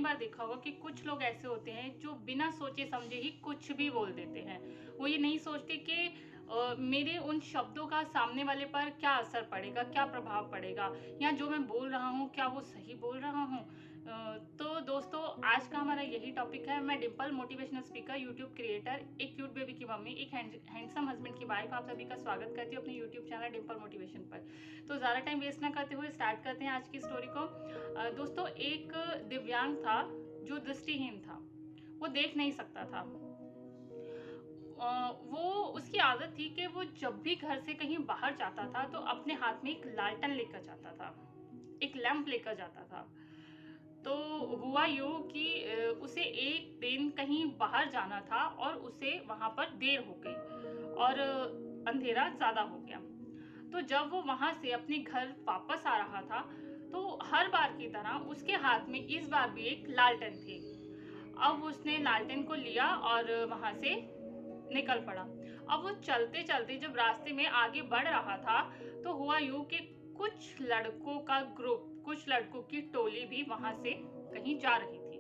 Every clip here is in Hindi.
बार देखा होगा कि कुछ लोग ऐसे होते हैं जो बिना सोचे समझे ही कुछ भी बोल देते हैं। वो ये नहीं सोचते कि मेरे उन शब्दों का सामने वाले पर क्या असर पड़ेगा, क्या प्रभाव पड़ेगा, या जो मैं बोल रहा हूँ क्या वो सही बोल रहा हूँ। तो दोस्तों, आज का हमारा यही टॉपिक है। मैं Dimple, motivational speaker, YouTube creator, एक क्यूट बेबी की मम्मी, एक हैंडसम हस्बैंड की वाइफ, आप सभी का स्वागत करती हूँ अपने यूट्यूब चैनल डिम्पल मोटिवेशन पर। तो ज़्यादा टाइम वेस्ट ना करते हुए स्टार्ट करते हैं आज की स्टोरी को। दोस्तों, एक दिव्यांग था जो दृष्टिहीन था, वो देख नहीं सकता था। वो उसकी आदत थी कि वो जब भी घर से कहीं बाहर जाता था तो अपने हाथ में एक लालटेन लेकर जाता था, एक लैंप लेकर जाता था। तो हुआ यूं कि उसे एक दिन कहीं बाहर जाना था और उसे वहां पर देर हो गई और अंधेरा ज्यादा हो गया। तो जब वो वहां से अपने घर वापस आ रहा था तो हर बार की तरह उसके हाथ में इस बार भी एक लालटेन थी। अब उसने लालटेन को लिया और वहां से निकल पड़ा। अब वो चलते चलते जब रास्ते में आगे बढ़ रहा था तो हुआ यूं कि कुछ लड़कों का ग्रुप, कुछ लड़कों की टोली भी वहां से कहीं जा रही थी।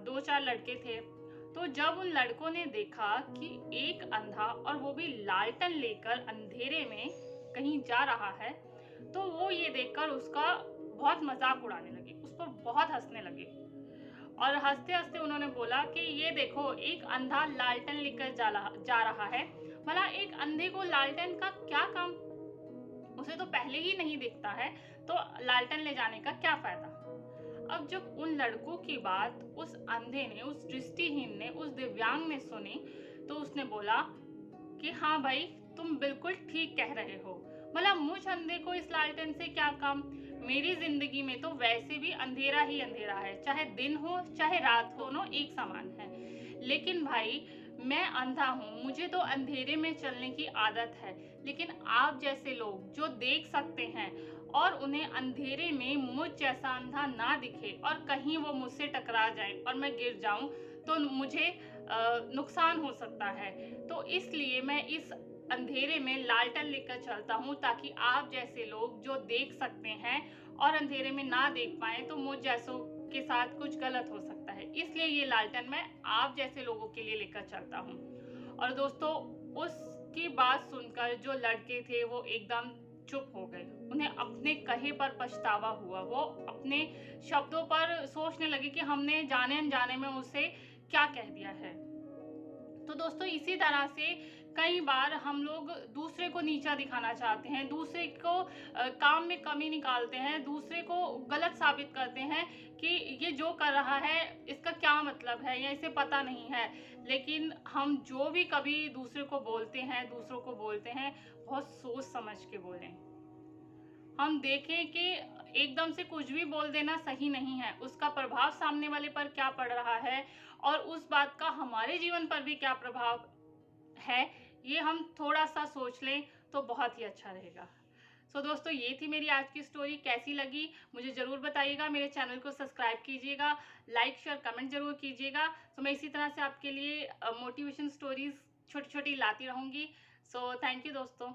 दो चार लड़के थे। तो जब उन लड़कों ने देखा कि एक अंधा, और वो भी लालटेन लेकर अंधेरे में कहीं जा रहा है, तो वो ये देखकर उसका बहुत मजाक उड़ाने लगे, उस पर बहुत हंसने लगे। और हंसते हंसते उन्होंने बोला कि ये देखो, एक अंधा लालटेन लेकर जा रहा है। भला एक अंधे को लालटेन का क्या काम, उसे तो पहले ही नहीं दिखता है, तो लालटेन ले जाने का क्या फायदा। अब जब उन लड़कों की बात उस अंधे ने, उस दृष्टिहीन ने, उस दिव्यांग ने सुनी, तो उसने बोला कि हाँ भाई, तुम बिल्कुल ठीक कह रहे हो। मतलब मुझ अंधे को इस लालटेन से क्या काम, मेरी जिंदगी में तो वैसे भी अंधेरा ही अंधेरा है, चाहे दिन हो चाहे रात हो, दोनों एक समान है। लेकिन भाई, मैं अंधा हूँ, मुझे तो अंधेरे में चलने की आदत है। लेकिन आप जैसे लोग जो देख सकते हैं और उन्हें अंधेरे में मुझ जैसा अंधा ना दिखे और कहीं वो मुझसे टकरा जाए और मैं गिर जाऊं, तो मुझे नुकसान हो सकता है। तो इसलिए मैं इस अंधेरे में लालटेन लेकर चलता हूँ, ताकि आप जैसे लोग जो देख सकते हैं और अंधेरे में ना देख पाए, तो मुझ जैसों के साथ कुछ गलत हो सकता है। इसलिए ये लालटेन मैं आप जैसे लोगों के लिए लेकर चलता हूँ। और दोस्तों, उसकी बात सुनकर जो लड़के थे वो एकदम चुप हो गए। उन्हें अपने कहे पर पछतावा हुआ। वो अपने शब्दों पर सोचने लगे कि हमने जाने अनजाने में उसे क्या कह दिया है। तो दोस्तों, इसी तरह से कई बार हम लोग दूसरे को नीचा दिखाना चाहते हैं, दूसरे को काम में कमी निकालते हैं, दूसरे को गलत साबित करते हैं कि ये जो कर रहा है इसका क्या मतलब है या इसे पता नहीं है। लेकिन हम जो भी कभी दूसरे को बोलते हैं, दूसरों को बोलते हैं, बहुत सोच समझ के बोलें। हम देखें कि एकदम से कुछ भी बोल देना सही नहीं है, उसका प्रभाव सामने वाले पर क्या पड़ रहा है और उस बात का हमारे जीवन पर भी क्या प्रभाव है, ये हम थोड़ा सा सोच लें तो बहुत ही अच्छा रहेगा। दोस्तों, ये थी मेरी आज की स्टोरी। कैसी लगी मुझे ज़रूर बताइएगा। मेरे चैनल को सब्सक्राइब कीजिएगा, लाइक शेयर कमेंट ज़रूर कीजिएगा। मैं इसी तरह से आपके लिए मोटिवेशन स्टोरीज छोटी छोटी लाती रहूँगी। थैंक यू दोस्तों।